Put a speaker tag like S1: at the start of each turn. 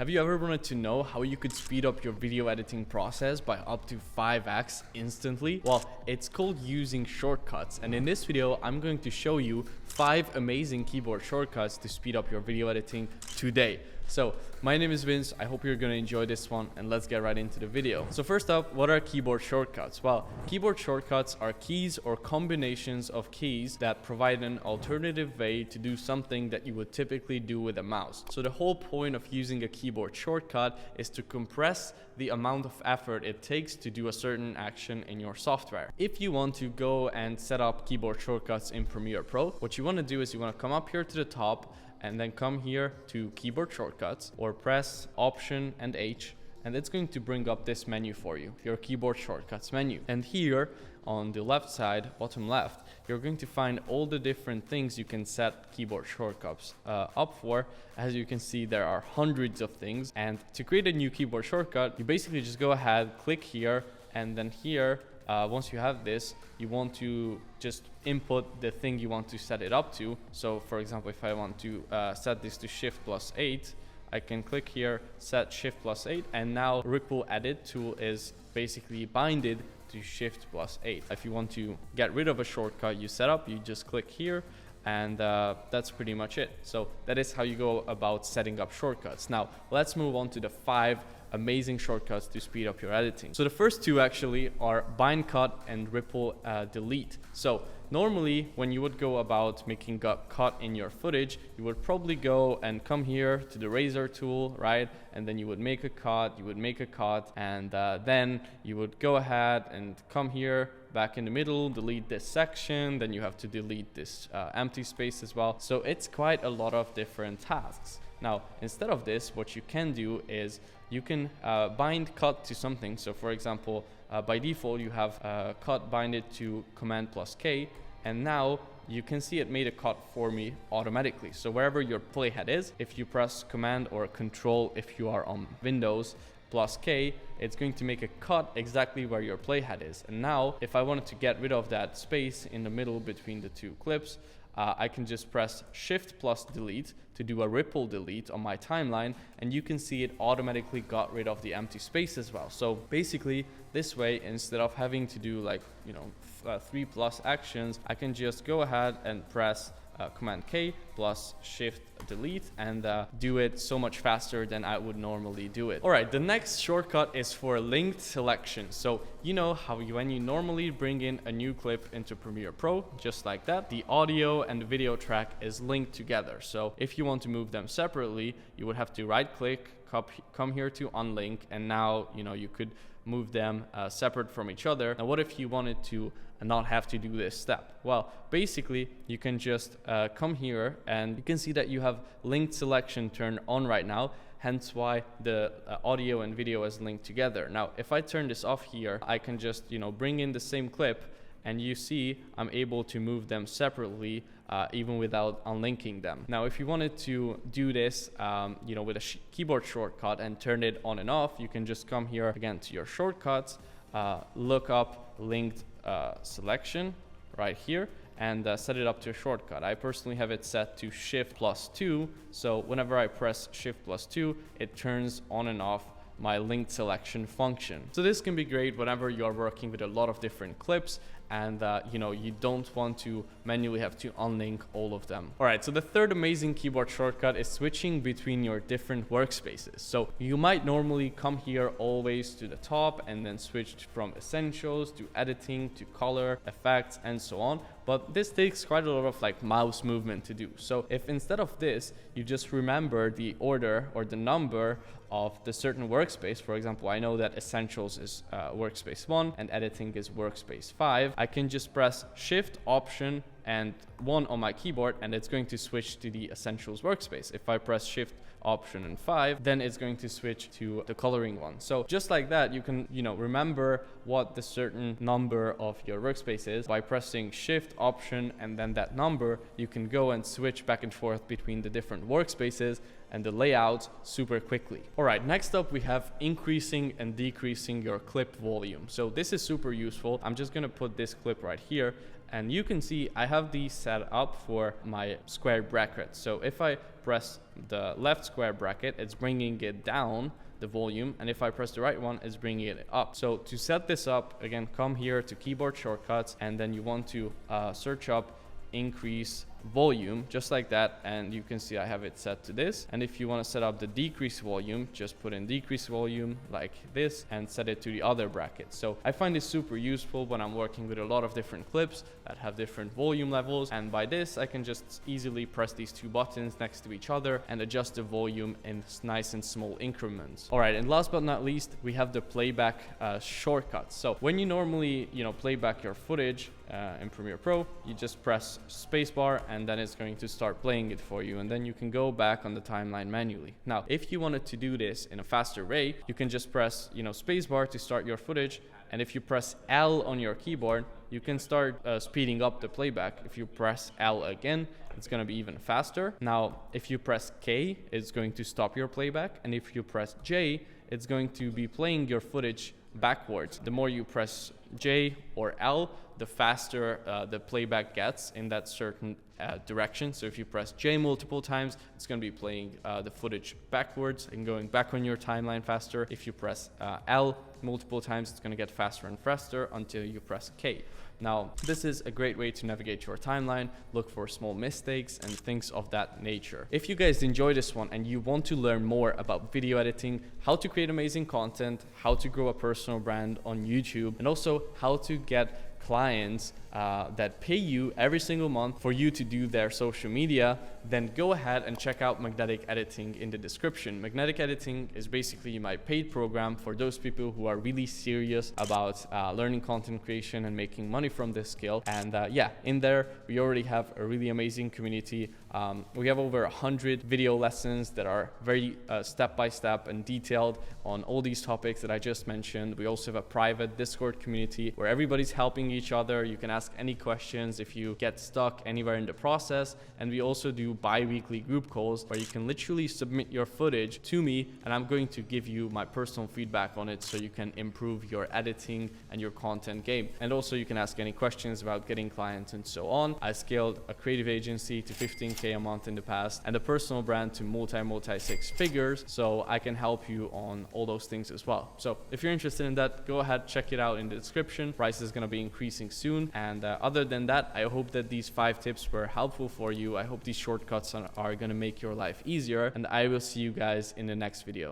S1: Have you ever wanted to know how you could speed up your video editing process by up to 5x instantly? Well, it's called using shortcuts, and in this video I'm going to show you 5 amazing keyboard shortcuts to speed up your video editing today. So my name is Vince. I hope you're going to enjoy this one, and let's get right into the video. So first up, what are keyboard shortcuts? Well, keyboard shortcuts are keys or combinations of keys that provide an alternative way to do something that you would typically do with a mouse. So the whole point of using a keyboard shortcut is to compress the amount of effort it takes to do a certain action in your software. If you want to go and set up keyboard shortcuts in Premiere Pro, what you want to do is you want to come up here to the top and then come here to keyboard shortcuts, or press Option and H, and it's going to bring up this menu for you, your keyboard shortcuts menu. And here on the left side, bottom left, you're going to find all the different things you can set keyboard shortcuts up for. As you can see, there are hundreds of things, and to create a new keyboard shortcut, you basically just go ahead, click here, and then here, once you have this, you want to just input the thing you want to set it up to. So for example, if I want to set this to Shift+8, I can click here, set Shift+8, and now Ripple Edit tool is basically binded to Shift+8. If you want to get rid of a shortcut you set up, you just click here, and that's pretty much it. So that is how you go about setting up shortcuts. Now let's move on to the 5 amazing shortcuts to speed up your editing. So the first 2 actually are bind cut and ripple delete. So normally when you would go about making a cut in your footage, you would probably go and come here to the razor tool, right? And then you would make a cut, and then you would go ahead and come here back in the middle, delete this section, then you have to delete this empty space as well. So it's quite a lot of different tasks. Now, instead of this, what you can do is you can bind cut to something. So for example, by default, you have cut binded to Command+K, and now you can see it made a cut for me automatically. So wherever your playhead is, if you press Command or Control if you are on Windows, +K, it's going to make a cut exactly where your playhead is. And now, if I wanted to get rid of that space in the middle between the 2 clips, I can just press Shift plus Delete to do a ripple delete on my timeline, and you can see it automatically got rid of the empty space as well. So basically, this way, instead of having to do 3+ actions, I can just go ahead and press Command K plus Shift Delete and do it so much faster than I would normally do it. Alright, the next shortcut is for linked selection. So you know how when you normally bring in a new clip into Premiere Pro, just like that, the audio and the video track is linked together. So if you want to move them separately, you would have to right click, come here to unlink, and now you could move them separate from each other. Now what if you wanted to not have to do this step? Well, basically you can just come here, and you can see that you have linked selection turned on right now, hence why the audio and video is linked together. Now if I turn this off here, I can just bring in the same clip, and you see I'm able to move them separately even without unlinking them. Now if you wanted to do this with a keyboard shortcut and turn it on and off, you can just come here again to your shortcuts, look up linked selection right here, and set it up to a shortcut. I personally have it set to Shift+2, so whenever I press Shift+2, it turns on and off my linked selection function. So this can be great whenever you are working with a lot of different clips, and you don't want to manually have to unlink all of them. Alright, so the third amazing keyboard shortcut is switching between your different workspaces. So you might normally come here always to the top and then switch from essentials to editing to color, effects, and so on. But this takes quite a lot of mouse movement to do. So if instead of this, you just remember the order or the number of the certain workspace, for example, I know that essentials is workspace 1 and editing is workspace 5, I can just press Shift, Option, and 1 on my keyboard, and it's going to switch to the essentials workspace. If I press Shift, Option, and 5, then it's going to switch to the coloring one. So just like that, you can remember what the certain number of your workspace is by pressing Shift, Option, and then that number. You can go and switch back and forth between the different workspaces and the layout super quickly. Alright, next up we have increasing and decreasing your clip volume. So this is super useful. I'm just gonna put this clip right here, And you can see I have these set up for my square bracket. So if I press the left square bracket, it's bringing it down, the volume, and if I press the right one, it's bringing it up. So to set this up, again, come here to keyboard shortcuts, and then you want to search up increase volume, just like that, and you can see I have it set to this. And if you want to set up the decrease volume, just put in decrease volume like this and set it to the other bracket. So I find this super useful when I'm working with a lot of different clips that have different volume levels, and by this I can just easily press these two buttons next to each other and adjust the volume in nice and small increments. All right, and last but not least, we have the playback shortcuts. So when you normally play back your footage in Premiere Pro, you just press spacebar and then it's going to start playing it for you, and then you can go back on the timeline manually. Now, if you wanted to do this in a faster way, you can just press spacebar to start your footage, and if you press L on your keyboard, you can start speeding up the playback. If you press L again, it's going to be even faster. Now, if you press K, it's going to stop your playback, and if you press J, it's going to be playing your footage backwards. The more you press J or L, the faster the playback gets in that certain direction. So if you press J multiple times, it's going to be playing the footage backwards and going back on your timeline faster. If you press L multiple times, it's going to get faster and faster until you press K. Now, this is a great way to navigate your timeline, look for small mistakes and things of that nature. If you guys enjoy this one and you want to learn more about video editing, how to create amazing content, how to grow a personal brand on YouTube, and also how to get clients that pay you every single month for you to do their social media, then go ahead and check out Magnetic Editing in the description. Magnetic Editing is basically my paid program for those people who are really serious about learning content creation and making money from this skill. And yeah, in there we already have a really amazing community. We have over 100 video lessons that are very step-by-step and detailed on all these topics that I just mentioned. We also have a private Discord community where everybody's helping each other. You can ask any questions if you get stuck anywhere in the process. And we also do bi-weekly group calls where you can literally submit your footage to me, and I'm going to give you my personal feedback on it so you can improve your editing and your content game. And also you can ask any questions about getting clients and so on. I scaled a creative agency to 15K a month in the past and a personal brand to multi six figures, so I can help you on all those things as well. So if you're interested in that, go ahead, check it out in the description. Price is going to be increasing soon. And other than that, I hope that these 5 tips were helpful for you. I hope these shortcuts are going to make your life easier, and I will see you guys in the next video.